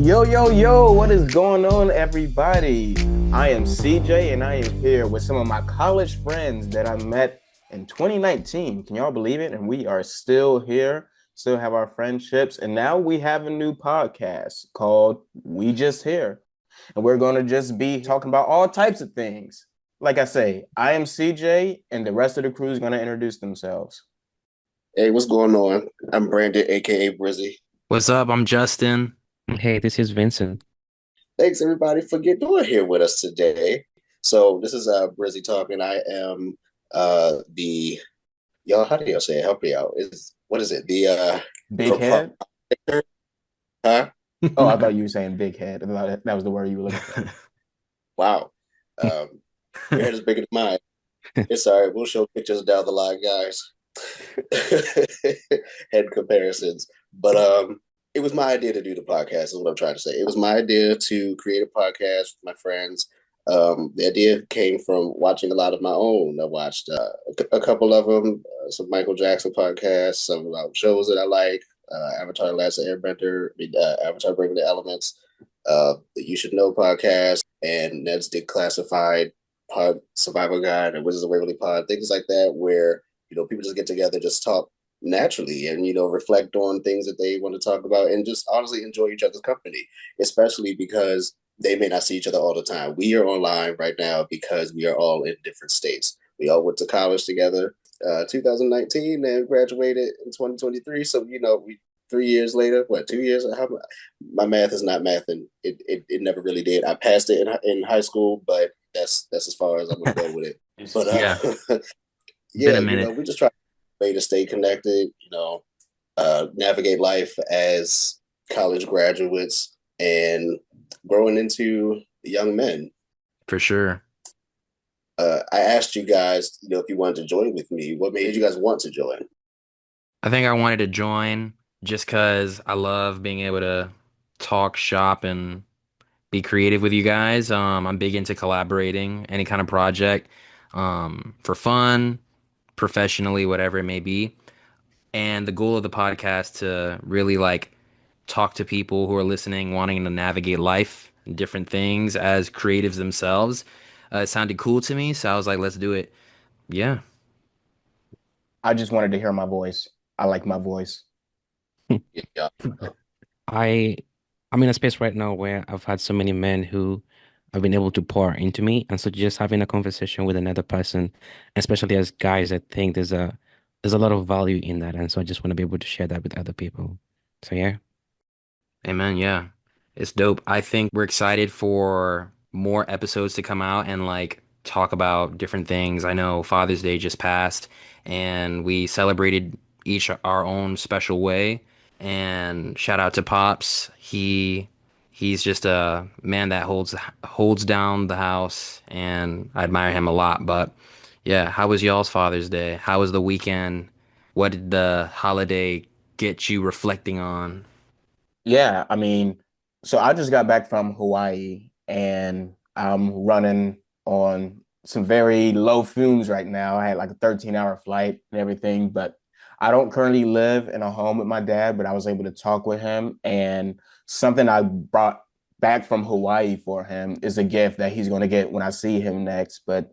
Yo, what is going on, everybody? I am CJ, and I am here with some of my college friends that I met in 2019. Can y'all believe it? And we are still here, still have our friendships, and now we have a new podcast called We Just Here. And we're going to just be talking about all types of things. Like I say, I am CJ, and the rest of the crew is going to introduce themselves. Hey, what's going on? I'm Brandon, aka Brizzy. What's up? I'm Justin. Hey, this is Vincent. Thanks everybody for getting here with us today. So this is Brizzy talking. I am the y'all. How do y'all say it? Help me out. Is what is it? The Big head? huh? Oh, I thought you were saying big head. I thought that was the word you were looking for. Wow. Your head is bigger than mine. It's all right. We'll show pictures down the line, guys. Head comparisons. But it was my idea to do the podcast, is what I'm trying to say. It was my idea to create a podcast with my friends. The idea came from watching a lot of my own. I watched a couple of them, some Michael Jackson podcasts, some shows that I like, Avatar: Last Airbender, Avatar: Braving the Elements, the You Should Know podcast, and Ned's Declassified pod, Survival Guide, and Wizards of Waverly pod, things like that, where people just get together, just talk naturally, and reflect on things that they want to talk about, and just honestly enjoy each other's company, especially because they may not see each other all the time. We are online right now because we are all in different states. We all went to college together 2019 and graduated in 2023, so we 3 years later, what, 2 years, my math is not math, and it never really did. I passed it in high school, but that's as far as I'm gonna go with it. But Yeah, been yeah, a minute we just try way to stay connected, navigate life as college graduates and growing into young men. for sure. I asked you guys, if you wanted to join with me. What made you guys want to join? I think I wanted to join just because I love being able to talk shop and be creative with you guys. I'm big into collaborating, any kind of project, for fun, professionally, whatever it may be. And the goal of the podcast to really like talk to people who are listening, wanting to navigate life and different things as creatives themselves. It sounded cool to me, so I was like, let's do it. Yeah. I just wanted to hear my voice. I like my voice. Yeah, I I'm in a space right now where I've had so many men who have been able to pour into me, and so just having a conversation with another person, especially as guys, I think there's a lot of value in that, and so I just want to be able to share that with other people. So yeah. Amen. Yeah. It's dope. I think we're excited for more episodes to come out and like talk about different things. I know Father's Day just passed and we celebrated each our own special way. And shout out to Pops. He's just a man that holds down the house and I admire him a lot. But yeah, how was y'all's Father's Day? How was the weekend? What did the holiday get you reflecting on? Yeah, I mean, so I just got back from Hawaii and I'm running on some very low fumes right now. I had like a 13-hour flight and everything, but I don't currently live in a home with my dad, but I was able to talk with him. And something I brought back from Hawaii for him is a gift that he's going to get when I see him next. But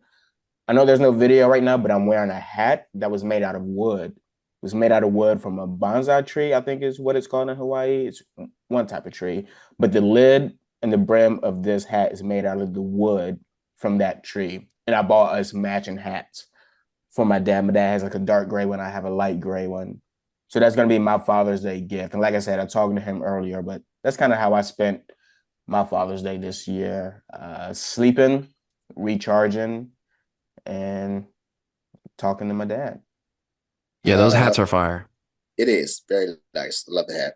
I know there's no video right now, but I'm wearing a hat that was made out of wood. It was made out of wood from a bonsai tree, I think is what it's called in Hawaii. It's one type of tree, but the lid and the brim of this hat is made out of the wood from that tree. And I bought us matching hats for my dad. My dad has like a dark gray one. I have a light gray one. So that's going to be my Father's Day gift. And like I said, I talked to him earlier, but that's kind of how I spent my Father's Day this year, sleeping, recharging, and talking to my dad. Yeah, those hats are fire. it is very nice. I love the hat.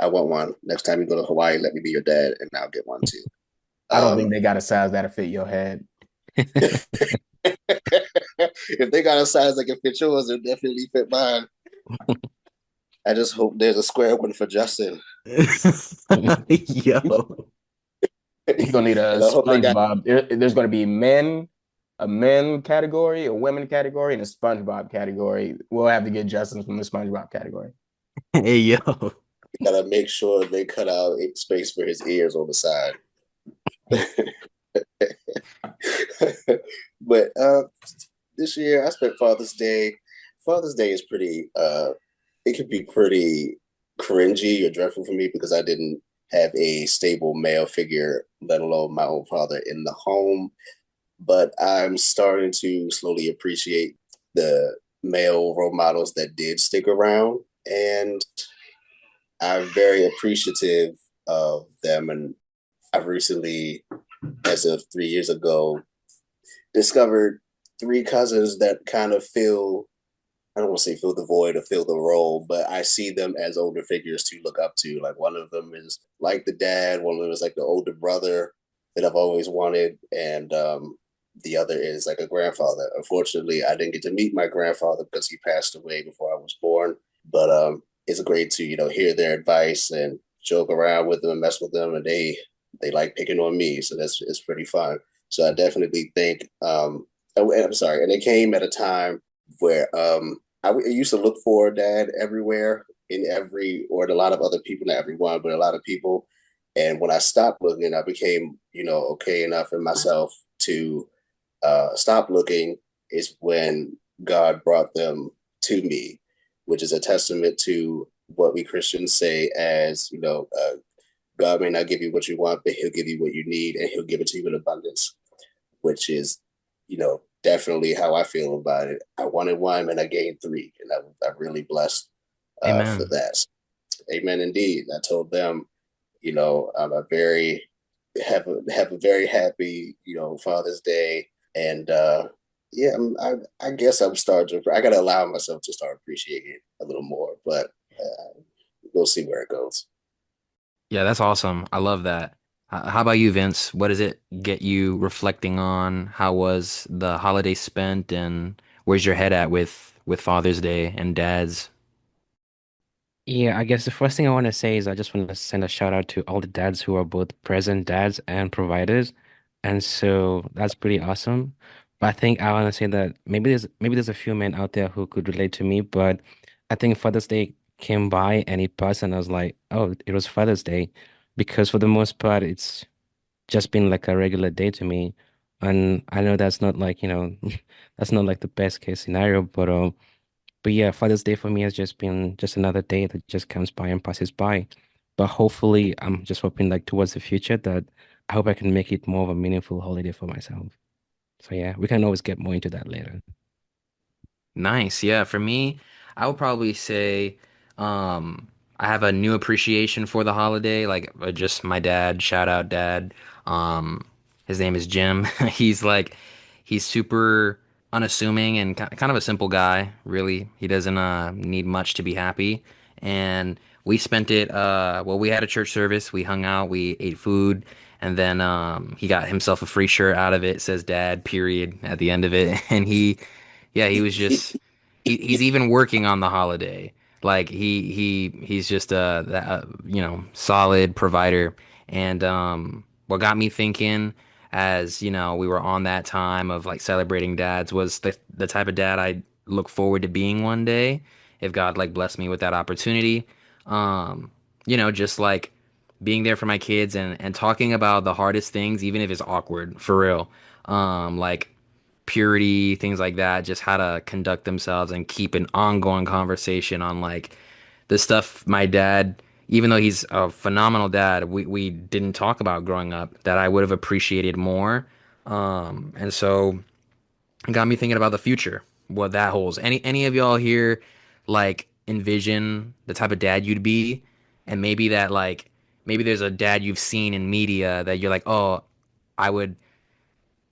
I want one. Next time you go to Hawaii, let me be your dad, and I'll get one too. I don't think Um, they got a size that'll fit your head. if they got a size that can fit yours, it'll definitely fit mine. I just hope there's a square one for Justin. Yo. You're gonna need a And I hope they got SpongeBob. There's gonna be a men category, a women category, and a SpongeBob category. We'll have to get Justin from the SpongeBob category. Hey, yo. gotta make sure they cut out space for his ears on the side. But this year I spent Father's Day. Father's Day is pretty it can be pretty cringy or dreadful for me because I didn't have a stable male figure, let alone my own father in the home. But I'm starting to slowly appreciate the male role models that did stick around. And I'm very appreciative of them. And I've recently, as of 3 years ago, discovered three cousins that kind of fill, I don't want to say fill the void or fill the role, but I see them as older figures to look up to. Like one of them is like the dad, one of them is like the older brother that I've always wanted, and the other is like a grandfather. Unfortunately, I didn't get to meet my grandfather because he passed away before I was born. But it's great to hear their advice and joke around with them and mess with them, and they like picking on me, so it's pretty fun. So I definitely think oh, and I'm sorry, and it came at a time where I used to look for a dad everywhere in every, or in a lot of other people, not everyone, but a lot of people. And when I stopped looking, I became, okay enough in myself to stop looking is when God brought them to me, which is a testament to what we Christians say as, God may not give you what you want, but he'll give you what you need and he'll give it to you in abundance, which is, definitely how I feel about it. I wanted one and I gained three, and I'm really blessed for Amen. that. Amen, indeed. I told them, I'm a very have a very happy, Father's Day, and yeah, I guess I'm starting to. I got to allow myself to start appreciating it a little more, but we'll see where it goes. Yeah, that's awesome. I love that. How about you, Vince? What does it get you reflecting on? How was the holiday spent, and where's your head at with Father's Day and dads? Yeah, I guess the first thing I want to say is I just want to send a shout out to all the dads who are both present dads and providers. And so that's pretty awesome. But I think I want to say that maybe there's a few men out there who could relate to me, but I think Father's Day came by and it passed and I was like, oh, it was Father's Day. Because for the most part, it's just been like a regular day to me. And I know that's not like, that's not like the best case scenario, but yeah, Father's Day for me has just been just another day that just comes by and passes by. But hopefully, I'm just hoping like towards the future that I hope I can make it more of a meaningful holiday for myself. So yeah, we can always get more into that later. Nice. Yeah, for me, I would probably say um I have a new appreciation for the holiday. Like just my dad, shout out dad. Um his name is Jim. He's super unassuming and kind of a simple guy, really. He doesn't need much to be happy. And we spent it well, we had a church service, we hung out, we ate food, and then he got himself a free shirt out of it, it says dad, period, at the end of it. And yeah, he was just he's even working on the holiday. Like he's just solid provider. And what got me thinking as, we were on that time of like celebrating dads was the type of dad I look forward to being one day if God like blessed me with that opportunity. Just like being there for my kids and talking about the hardest things, even if it's awkward, for real. Like purity, things like that, just how to conduct themselves and keep an ongoing conversation on like the stuff my dad, even though he's a phenomenal dad, we didn't talk about growing up that I would have appreciated more. And so it got me thinking about the future, what that holds. Any of y'all here like envision the type of dad you'd be? And maybe that like maybe there's a dad you've seen in media that you're like, oh, I would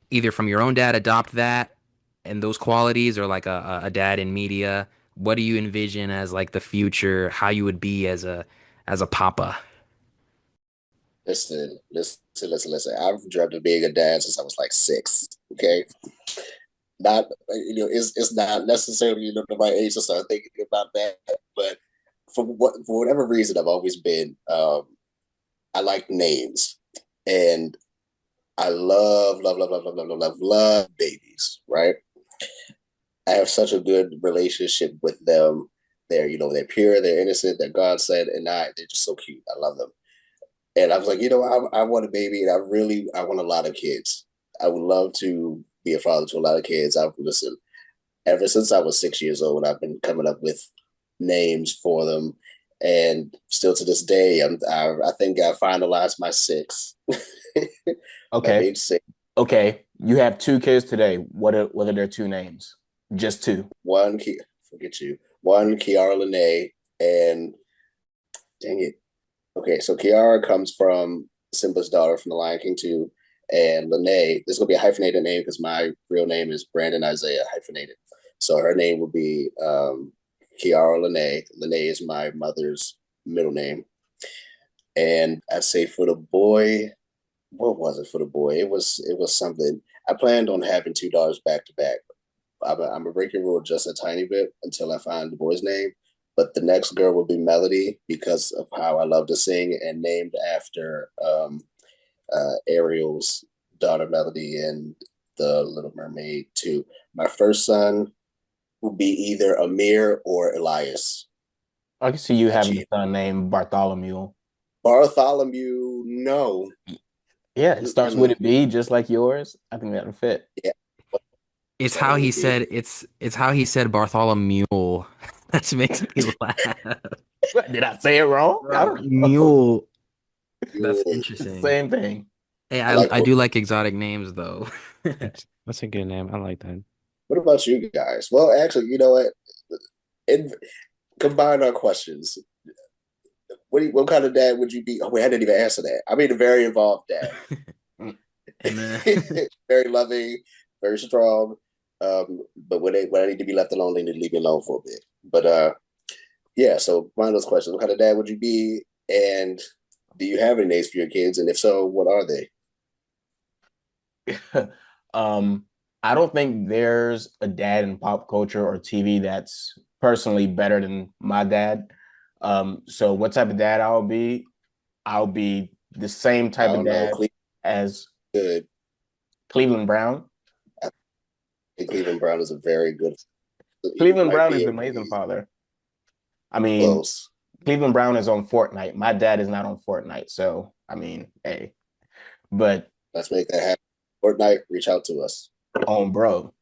either from your own dad adopt that and those qualities or like a dad in media. What do you envision as like the future, how you would be as a papa? Listen. I've dreamt of being a dad since I was like 6. Okay, not it's not necessarily the right age to start thinking about that, but for whatever reason, I've always been I like names, and I love babies. Right, I have such a good relationship with them. they're pure, they're innocent, they're God sent, and they're just so cute. I love them. And I was like, I want a baby, and I want a lot of kids. I would love to be a father to a lot of kids. I've listened ever since I was 6 years old. I've been coming up with names for them, and still to this day, I think I finalized my six. My Okay. big six. Okay. You have two kids today. What are their two names? Just two. One, forget you. One, Kiara Lene, and dang it. Okay, so Kiara comes from Simba's daughter from The Lion King 2, and Lene, this is gonna be a hyphenated name because my real name is Brandon Isaiah hyphenated. So her name will be Kiara Lene. Lene is my mother's middle name. And I'd say for the boy, what was it for the boy? It was something. I planned on having two daughters back to back. I'm a breaking rule just a tiny bit until I find the boy's name. But the next girl will be Melody because of how I love to sing, and named after Ariel's daughter Melody and the Little Mermaid too. My first son will be either Amir or Elias. I can see you I having a cheat. son named Bartholomew. Bartholomew, no. Yeah, it starts with Mm-mm. a B, just like yours. I think that would fit. Yeah, It's so how it he would be said it's how he said Bartholomew. That makes me laugh. Did I say it wrong? I Bro, don't know. mule. That's Mule. It's the interesting. same thing. Hey, I I like I horse. do like exotic names though. That's a good name. I like that. What about you guys? Well, actually, you know what? In, combine our questions. What kind of dad would you be? Oh, wait, I didn't even answer that. I mean, a very involved dad. Amen. Very loving, very strong. But when I need to be left alone, they need to leave me alone for a bit. But yeah. So one of those questions: what kind of dad would you be? And do you have any names for your kids? And if so, what are they? um, I don't think there's a dad in pop culture or TV that's personally better than my dad. So what type of dad I'll be the same I type of don't know. dad as Good. Cleveland Brown. I think Cleveland Brown is a very good. He Cleveland might Brown be is a an amazing father. I mean, close. Cleveland Brown is on Fortnite. My dad is not on Fortnite. So, I mean, hey, but Let's make that happen. Fortnite, reach out to us. on bro.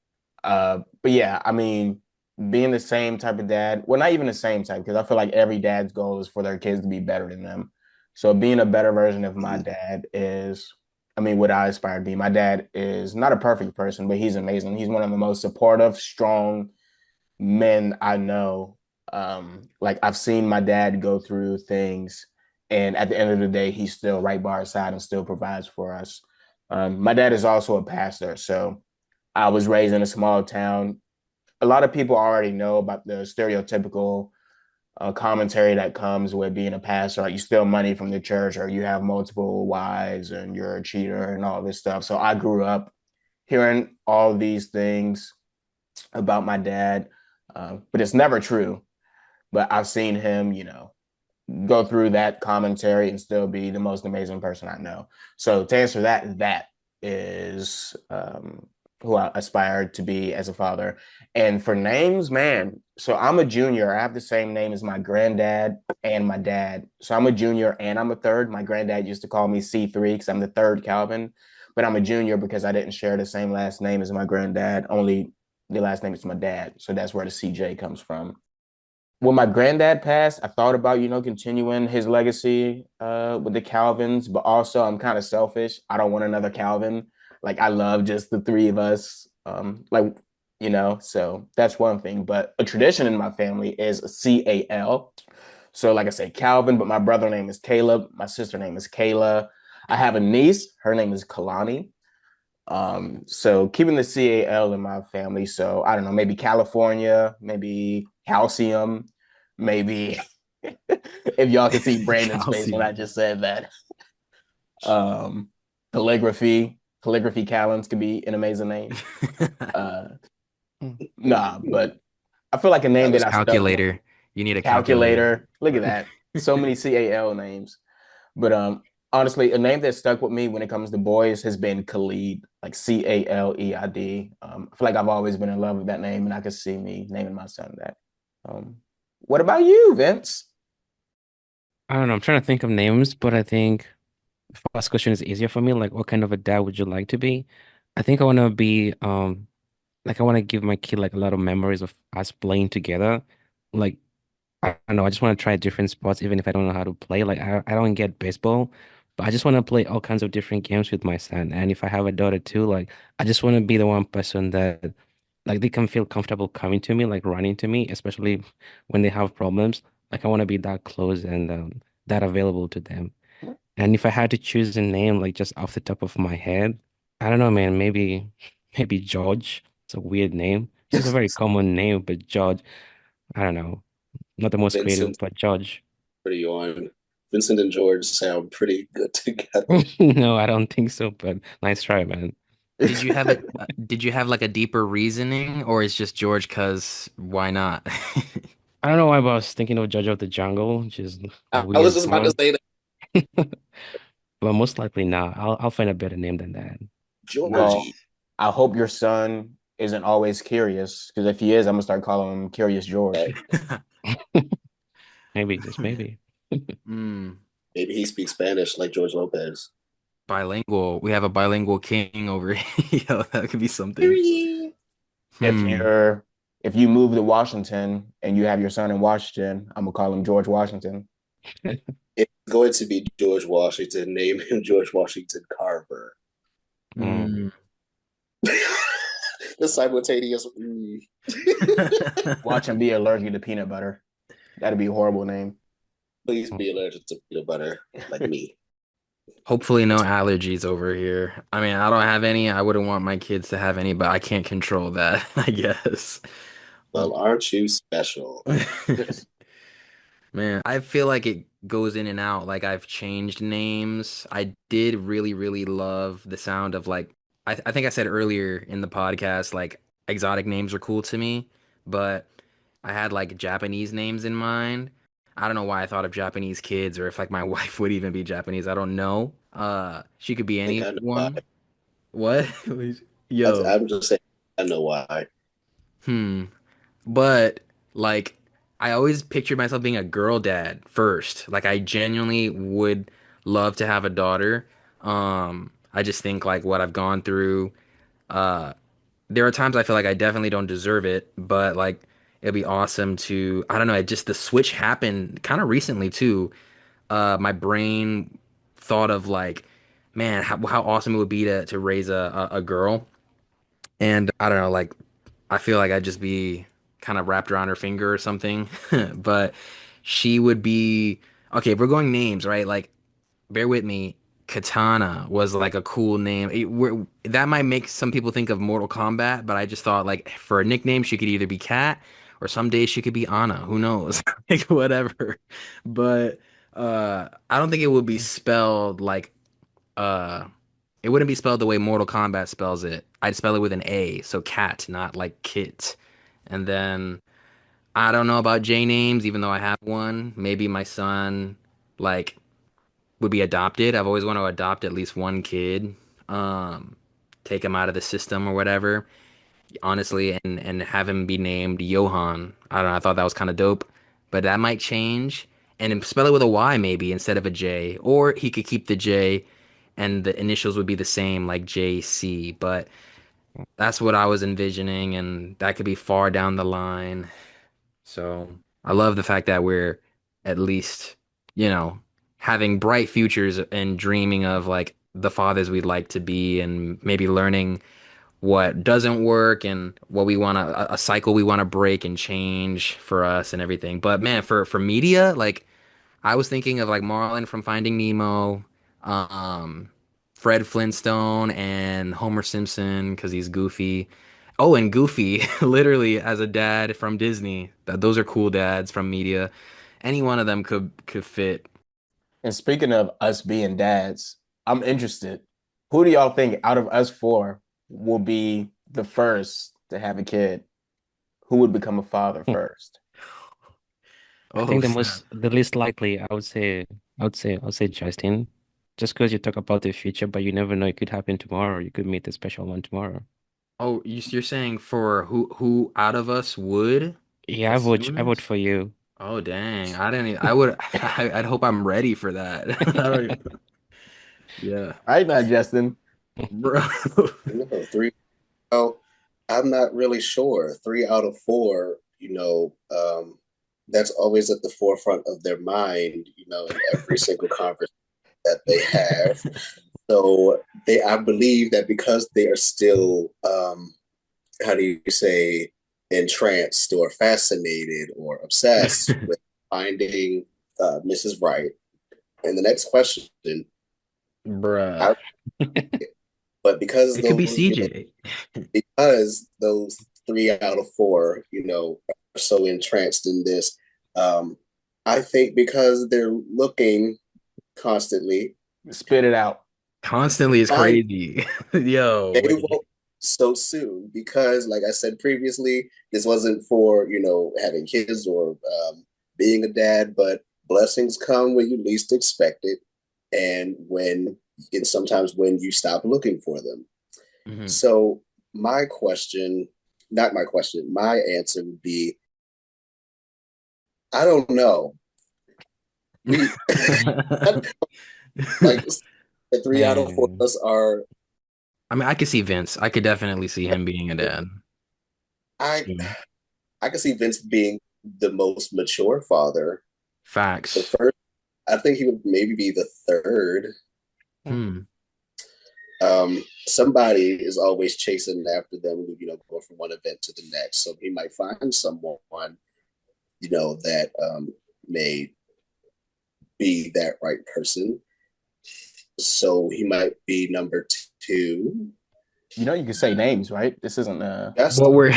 But yeah, I mean, being the same type of dad, well, not even the same type, because I feel like every dad's goal is for their kids to be better than them. So being a better version of my Mhm. dad is, I mean, what I aspire to be. My dad is not a perfect person, but he's amazing. He's one of the most supportive, strong men I know. Like I've seen my dad go through things, and at the end of the day, he's still right by our side and still provides for us. My dad is also a pastor, so I was raised in a small town. A lot of people already know about the stereotypical commentary that comes with being a pastor. Like you steal money from the church, or you have multiple wives, and you're a cheater, and all this stuff. So I grew up hearing all these things about my dad, but it's never true. But I've seen him, go through that commentary and still be the most amazing person I know. So to answer that, that is who I aspired to be as a father. And for names, man, so I'm a junior. I have the same name as my granddad and my dad. So I'm a junior and I'm a third. My granddad used to call me C3 because I'm the third Calvin, but I'm a junior because I didn't share the same last name as my granddad. Only the last name is my dad. So that's where the CJ comes from. When my granddad passed, I thought about, continuing his legacy with the Calvins, but also I'm kind of selfish. I don't want another Calvin. Like I love just the three of us. So that's one thing. But a tradition in my family is CAL. So like I say, Calvin, but my brother name is Caleb. My sister name is Kayla. I have a niece. Her name is Kalani. So keeping the CAL in my family. So I don't know, maybe California, maybe calcium, maybe if y'all can see Brandon's face when I Calcium. just said that. Um, calligraphy Callens could be an amazing name. Uh, nah, but I feel like a name That that was I stuck with. Calculator. You need a calculator. Calculator. Look at that. So many CAL names. But honestly, a name that stuck with me when it comes to boys has been Khalid, like Caleid. I feel like I've always been in love with that name, and I could see me naming my son that. Um, What about you, Vince? I don't know. I'm trying to think of names, but I think the first question is easier for me. Like, what kind of a dad would you like to be? I think I want to be like I want to give my kid like a lot of memories of us playing together. Like I don't know, I just want to try different sports even if I don't know how to play. Like I don't get baseball, but I just want to play all kinds of different games with my son. And if I have a daughter too, like I just want to be the one person that like they can feel comfortable coming to me, like running to me, especially when they have problems. Like I want to be that close and that available to them. And if I had to choose a name, like just off the top of my head, I don't know, man, maybe George. It's a weird name. It's just a very common name, but George, I don't know. Not the most creative, Vincent, but George. pretty on. Vincent and George sound pretty good together. No, I don't think so, but nice try, man. Did you have like a deeper reasoning, or is just George cause why not? I don't know why, but I was thinking of Judge of the Jungle, which is a I was weird just about to sound. say that But most likely not. I'll find a better name than that. Well, Georgie. I hope your son isn't always curious, because if he is, I'm gonna start calling him Curious George. Hey, Maybe, just maybe. Mm, maybe he speaks Spanish like George Lopez. bilingual. We have a bilingual king over here. Yo, that could be something. Period. If Hmm. you're if you move to Washington and you have your son in Washington, I'm gonna call him George Washington. It's going to be George Washington. Name him George Washington Carver. Mm. Mm. The simultaneous. Watch him be allergic to peanut butter. That'd be a horrible name. Please be allergic to peanut butter like me. Hopefully no allergies over here. I mean, I don't have any. I wouldn't want my kids to have any, but I can't control that, I guess. Well, aren't you special? Man, I feel like it goes in and out. Like I've changed names. I did really, really love the sound of like I think I said earlier in the podcast, like exotic names are cool to me, but I had like Japanese names in mind. I don't know why I thought of Japanese kids or if like my wife would even be Japanese. I don't know. She could be I think I know why. anyone. What? Yo. I'm just saying I know why. Hmm. But like I always pictured myself being a girl dad first. Like I genuinely would love to have a daughter. I just think like what I've gone through, uh there are times I feel like I definitely don't deserve it, but like it'd be awesome to I don't know, it just the switch happened kind of recently too. My brain thought of like, man, how awesome it would be to raise a girl. And I don't know, like I feel like I'd just be kind of wrapped around her finger or something. But she would be okay. If we're going names, right? Like, bear with me. Katana was like a cool name. That might make some people think of Mortal Kombat, but I just thought like for a nickname, she could either be Kat or some days she could be Anna. Who knows? Like whatever. But I don't think it would be spelled like uh it wouldn't be spelled the way Mortal Kombat spells it. I'd spell it with an A, so cat, not like kit. And then I don't know about J names, even though I have one. Maybe my son like would be adopted. I've always wanted to adopt at least one kid, um, take him out of the system or whatever. Honestly, and have him be named Johan. I don't know. I thought that was kind of dope, but that might change. And then spell it with a Y maybe instead of a J, or he could keep the J, and the initials would be the same, like JC. But that's what I was envisioning, and that could be far down the line. So I love the fact that we're at least, you know, having bright futures and dreaming of like the fathers we'd like to be, and maybe learning what doesn't work and what we want to a cycle we want to break and change for us and everything. But man, for media, like I was thinking of like Marlin from Finding Nemo, um, Fred Flintstone and Homer Simpson because he's goofy. Oh, and Goofy, literally as a dad from Disney. Those are cool dads from media. Any one of them could fit. And speaking of us being dads, I'm interested. Who do y'all think out of us four will be the first to have a kid? Who would become a father first? I Oh think snap! the least likely, I would say Justin. Just because you talk about the future, but you never know, it could happen tomorrow. You could meet the special one tomorrow. Oh, you're saying for who out of us would Yeah, the I vote soonest? for you. Oh dang. I didn't e- I would I'd hope I'm ready for that. I don't yeah. All right, now, Justin. Bro. Three. Well, I'm not really sure. 3 out of 4, that's always at the forefront of their mind, in every single conversation that they have. So I believe that because they are still, how do you say, entranced or fascinated or obsessed with finding Mrs. Right. And the next question, Bruh. I, but because It could be those, CJ. because those 3 out of 4, are so entranced in this, um, I think because they're looking constantly, Spit it out. Constantly is find crazy. Yo, they wait. won't so soon because, like I said previously, this wasn't for having kids or being a dad, but blessings come when you least expect it, and sometimes when you stop looking for them. Mhm. So my question, not my question, my answer would be, I don't know. We like the 3 out of 4 of Man. us are. I mean, I could see Vince. I could definitely see him being a dad I soon. I can see Vince being the most mature father. The Facts. first, I think he would maybe be the third. Hmm. Somebody is always chasing after them, going from one event to the next. So he might find someone, that may be that right person. So he might be number two. You can say names, right? This isn't That's What we're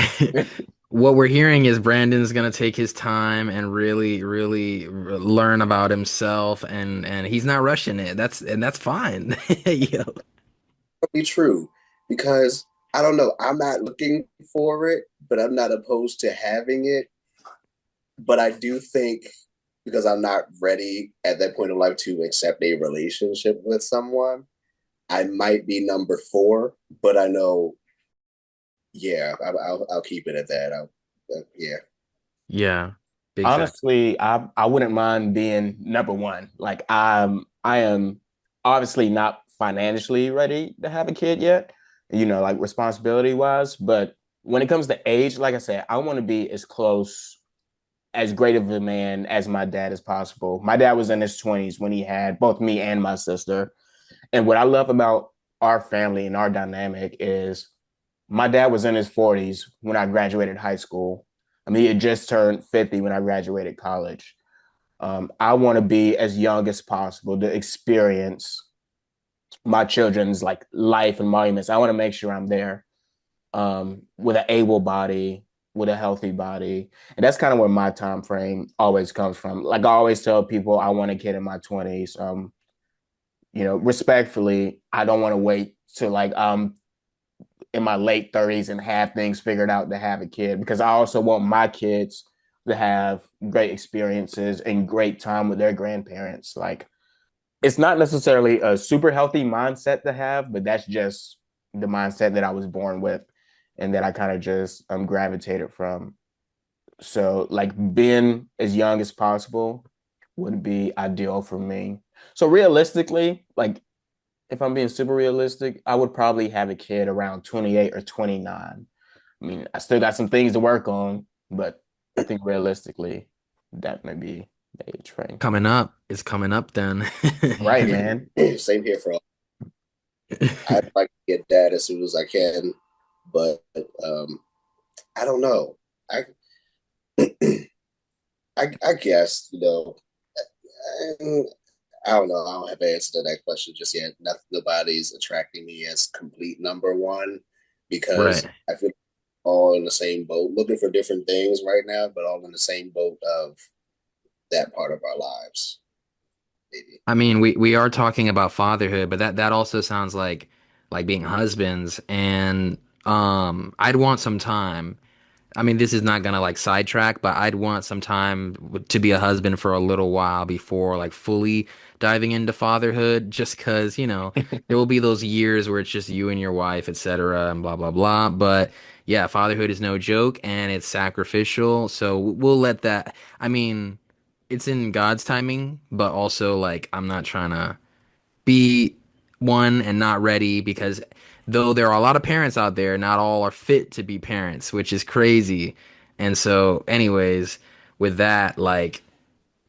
what we're hearing is Brandon's gonna take his time and learn about himself, and he's not rushing it. That's fine. Yo. probably true because I don't know. I'm not looking for it, but I'm not opposed to having it. But I do think because I'm not ready at that point in life to accept a relationship with someone, I might be number 4. But I know, yeah, I'll keep it at that. Yeah, Yeah. Big fact. honestly, I wouldn't mind being number one. Like I am obviously not financially ready to have a kid yet, like responsibility wise. But when it comes to age, like I said, I want to be as close, as great of a man as my dad as possible. My dad was in his 20s when he had both me and my sister. And what I love about our family and our dynamic is my dad was in his 40s when I graduated high school. I mean, he had just turned 50 when I graduated college. I want to be as young as possible to experience my children's like life and monuments. I want to make sure I'm there with an able body, with a healthy body, and that's kind of where my time frame always comes from. Like I always tell people, I want a kid in my 20s. Respectfully, I don't want to wait to like in my late 30s and have things figured out to have a kid because I also want my kids to have great experiences and great time with their grandparents. Like it's not necessarily a super healthy mindset to have, but that's just the mindset that I was born with and that I kind of just gravitated from. So like being as young as possible would be ideal for me. So realistically, like if I'm being super realistic, I would probably have a kid around 28 or 29. I mean, I still got some things to work on, but I think realistically, that may be the age frame. Coming up. It's coming up then. Right, man. same here for all. I'd like to get dad as soon as I can, but I don't know. I I guess I, I don't know. I don't have an answer to that question just yet. Nobody's attracting me as complete number one Right. because I feel all in the same boat, looking for different things right now, but all in the same boat of that part of our lives. Maybe. I mean, we are talking about fatherhood, but that also sounds like being husbands, and I'd want some time. I mean, this is not gonna like sidetrack, but I'd want some time to be a husband for a little while before like fully diving into fatherhood, just because, there will be those years where it's just you and your wife, etc., and blah blah blah. But yeah, fatherhood is no joke and it's sacrificial. So we'll let that. I mean, it's in God's timing, but also like I'm not trying to be one and not ready because though there are a lot of parents out there, not all are fit to be parents, which is crazy. And so, anyways, with that, like,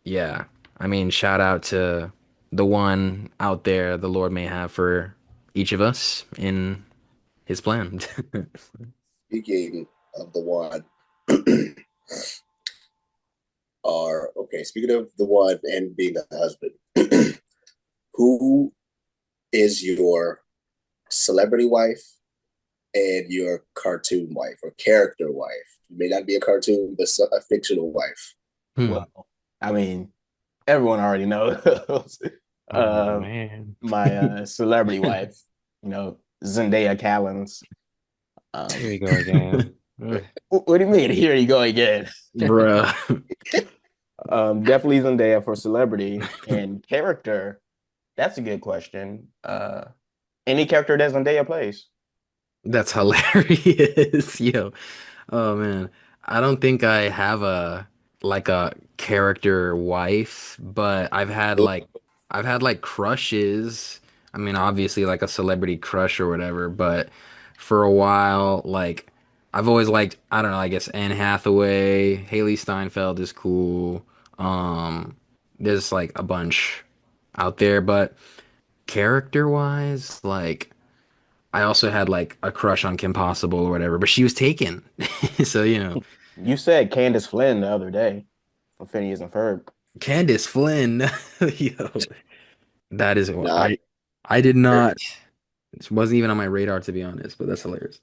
yeah, I mean, shout out to the one out there the Lord may have for each of us in his plan. Speaking of the one, are okay. Speaking of the one and being the husband, who is your celebrity wife and your cartoon wife or character wife? You may not be a cartoon, but a fictional wife. Hmm. Well, I mean, everyone already knows. Oh uh, man. my celebrity wife, Zendaya Callins. Here Um, we go again. Ugh. what do you mean? Here you go again. Bruh. Definitely Zendaya for celebrity and character. That's a good question. Any character that Zendaya plays. That's hilarious. Yo. Oh man. I don't think I have a like a character wife, but I've had like crushes. I mean, obviously like a celebrity crush or whatever, but for a while like I've always liked, I don't know, I guess Anne Hathaway, Haley Steinfeld is cool. Um there's like a bunch out there, but character wise, like I also had like a crush on Kim Possible or whatever, but she was taken. So, You said Candace Flynn the other day from Phineas and Ferb. Candace Flynn. Yo, that is Nah, I did not. It wasn't even on my radar to be honest, but that's hilarious.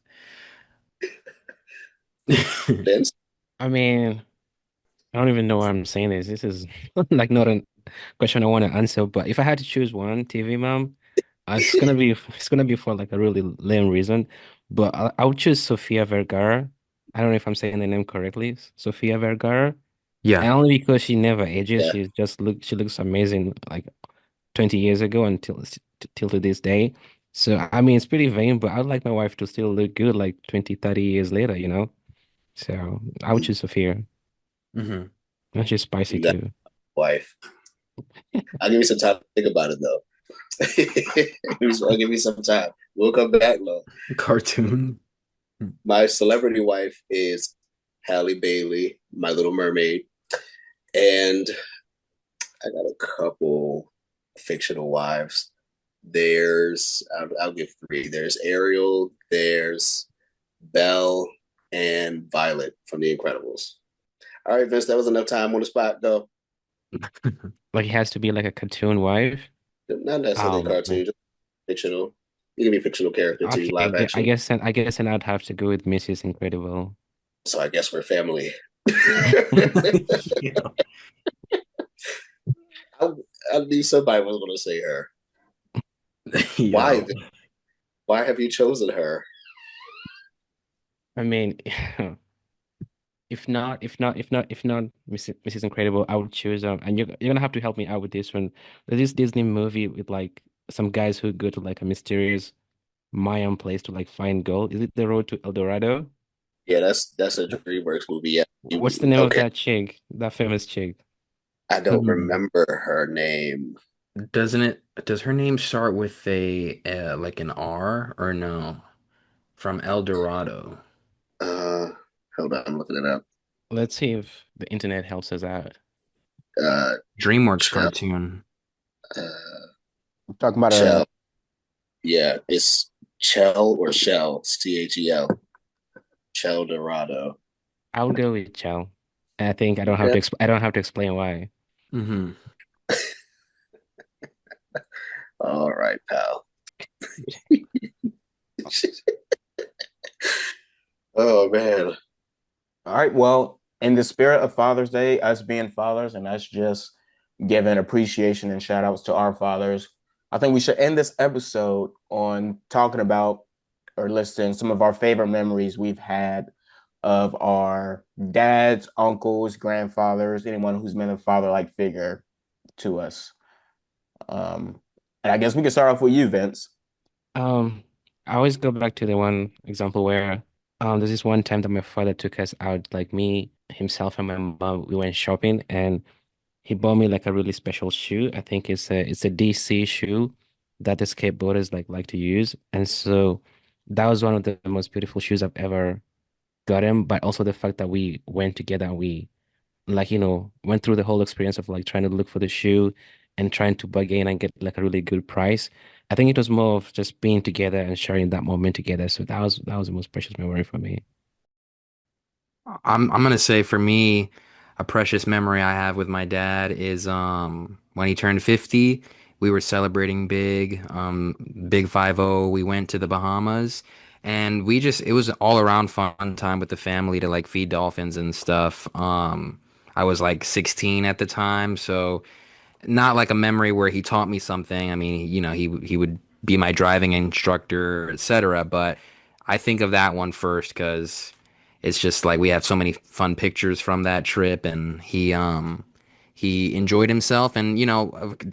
Vince. I mean, I don't even know why I'm saying this. This is like not a question I want to answer, but if I had to choose one TV mom, it's gonna be for like a really lame reason, but I would choose Sofia Vergara. I don't know if I'm saying the name correctly. Sofia Vergara. Yeah. And only because she never ages, Yeah. she looks amazing like 20 years ago until till to this day. So I mean it's pretty vain, but I'd like my wife to still look good like 20, 30 years later, you know? So I would choose Sophia. Hmm. And she's spicy You got too. a wife. I'll give you some time to think about it though. I'll give you some time. We'll come back, though. Cartoon. My celebrity wife is Halle Bailey, My Little Mermaid, and I got a couple fictional wives. I'll give three. There's Ariel, there's Belle, and Violet from The Incredibles. All right, Vince, that was enough time on the spot, though. Like it has to be like a cartoon wife. Not necessarily a Oh man. cartoon, just fictional. You can be a fictional character too, Okay, live action. I guess then I'd have to go with Mrs. Incredible. So I guess we're family. Yeah. I, I knew somebody was going to say her. Why? Yo. Why have you chosen her? I mean, if not Mrs. Incredible, I would choose and you're gonna have to help me out with this one. There's this Disney movie with like some guys who go to like a mysterious Mayan place to like find gold. Is it The Road to El Dorado? Yeah, that's a DreamWorks movie. Yeah. What's the name of Okay. that chick? That famous chick? I don't Hmm. remember her name. Does her name start with a like an R or no? From El Dorado. Uh, Hold on, I'm looking it up. Let's see if the internet helps us out. Uh, DreamWorks Chell. cartoon. Uh, I'm talking about Chell. Yeah, it's Chell or Shell. Chel. Chell Dorado. I'll go with Chow. I think Okay. I don't have to explain why. Hmm. All right, pal. Oh man. All right. Well, in the spirit of Father's Day, us being fathers and us just giving appreciation and shout outs to our fathers, I think we should end this episode on talking about or listing some of our favorite memories we've had of our dads, uncles, grandfathers, anyone who's been a father like figure to us. Um, and I guess we can start off with you, Vince. Um, I always go back to the one example where There's this one time that my father took us out, like me, himself, and my mom. We went shopping, and he bought me like a really special shoe. I think it's a DC shoe that the skateboarders like to use. And so that was one of the most beautiful shoes I've ever got him. But also the fact that we went together and we like, went through the whole experience of like trying to look for the shoe and trying to bargain and get like a really good price. I think it was more of just being together and sharing that moment together. So that was the most precious memory for me. I'm gonna say for me, a precious memory I have with my dad is when he turned 50, we were celebrating big 5-0. We went to the Bahamas and it was all around fun time with the family to like feed dolphins and stuff. I was like 16 at the time, so not like a memory where he taught me something. I mean, he would be my driving instructor, etc. But I think of that one first because it's just like we have so many fun pictures from that trip, and he enjoyed himself. And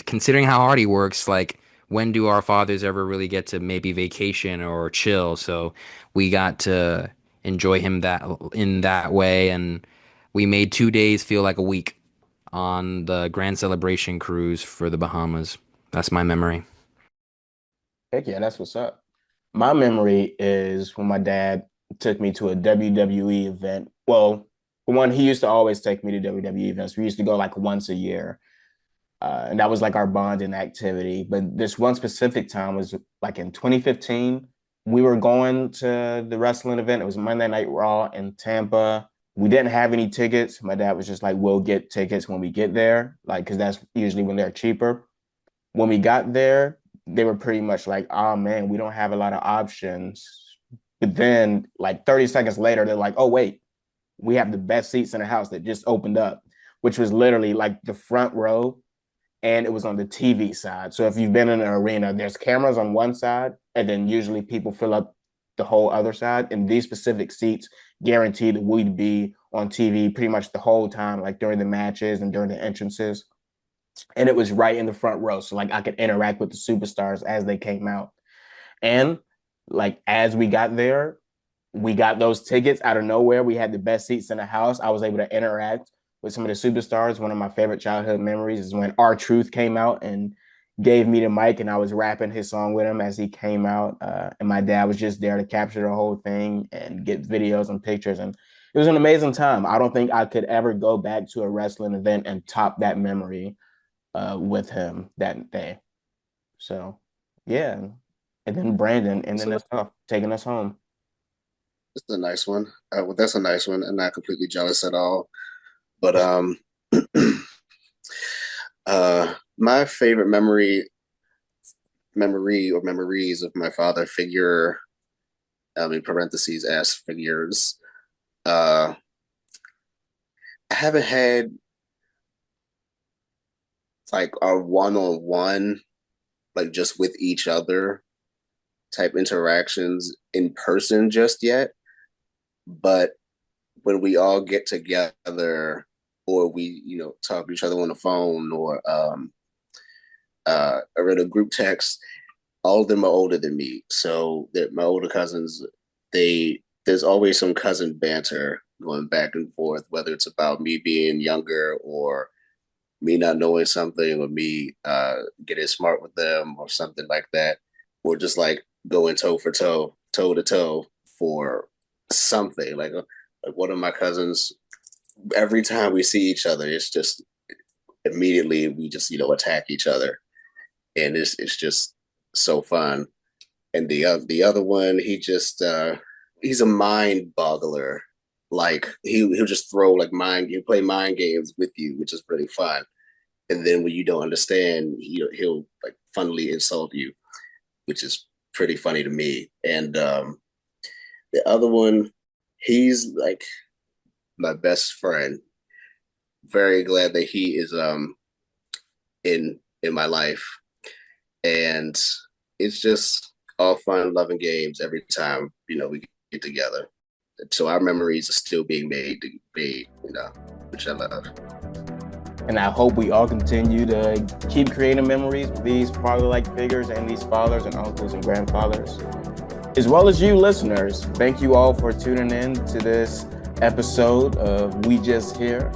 considering how hard he works, like when do our fathers ever really get to maybe vacation or chill? So we got to enjoy him that in that way, and we made 2 days feel like a week on the Grand Celebration cruise for the Bahamas. That's my memory. Heck yeah, that's what's up. My memory is when my dad took me to a WWE event. Well, for one, he used to always take me to WWE events. We used to go like once a year. And that was like our bonding activity. But this one specific time was like in 2015. We were going to the wrestling event. It was Monday Night Raw in Tampa. We didn't have any tickets. My dad was just like, we'll get tickets when we get there, like, because that's usually when they're cheaper. When we got there, they were pretty much like, oh man, we don't have a lot of options. But then, like 30 seconds later, they're like, oh, wait, we have the best seats in the house that just opened up, which was literally like the front row, and it was on the TV side. So if you've been in an arena, there's cameras on one side, and then usually people fill up the whole other side. And these specific seats guaranteed that we'd be on TV pretty much the whole time, like during the matches and during the entrances. And it was right in the front row. So like I could interact with the superstars as they came out. And like as we got there, we got those tickets out of nowhere. We had the best seats in the house. I was able to interact with some of the superstars. One of my favorite childhood memories is when R-Truth came out and gave me the mic, and I was rapping his song with him as he came out. And my dad was just there to capture the whole thing and get videos and pictures. And it was an amazing time. I don't think I could ever go back to a wrestling event and top that memory with him that day. So, yeah. And then Brandon ending So us off, taking us home. this is a nice one. Well, that's a nice one. I'm not completely jealous at all. But my favorite memory or memories of my father figure, in parentheses as figures. Uh, I haven't had like a one-on-one, like just with each other type interactions in person just yet. But when we all get together or we, talk to each other on the phone or in a group text, all of them are older than me. So that my older cousins, there's always some cousin banter going back and forth, whether it's about me being younger or me not knowing something or me getting smart with them or something like that. Or just like going toe for toe, toe to toe for something. Like one of my cousins, every time we see each other, it's just immediately we just, attack each other. And it's just so fun. And the other one, he's a mind boggler. Like he'll just throw like he'll play mind games with you, which is really fun. And then when you don't understand, he'll like funnily insult you, which is pretty funny to me. And the other one, he's like my best friend. Very glad that he is in my life. And it's just all fun, loving games every time, we get together. So our memories are still being made, which I love. And I hope we all continue to keep creating memories with these father-like figures and these fathers and uncles and grandfathers. as well as you listeners. Thank you all for tuning in to this episode of We Just Here.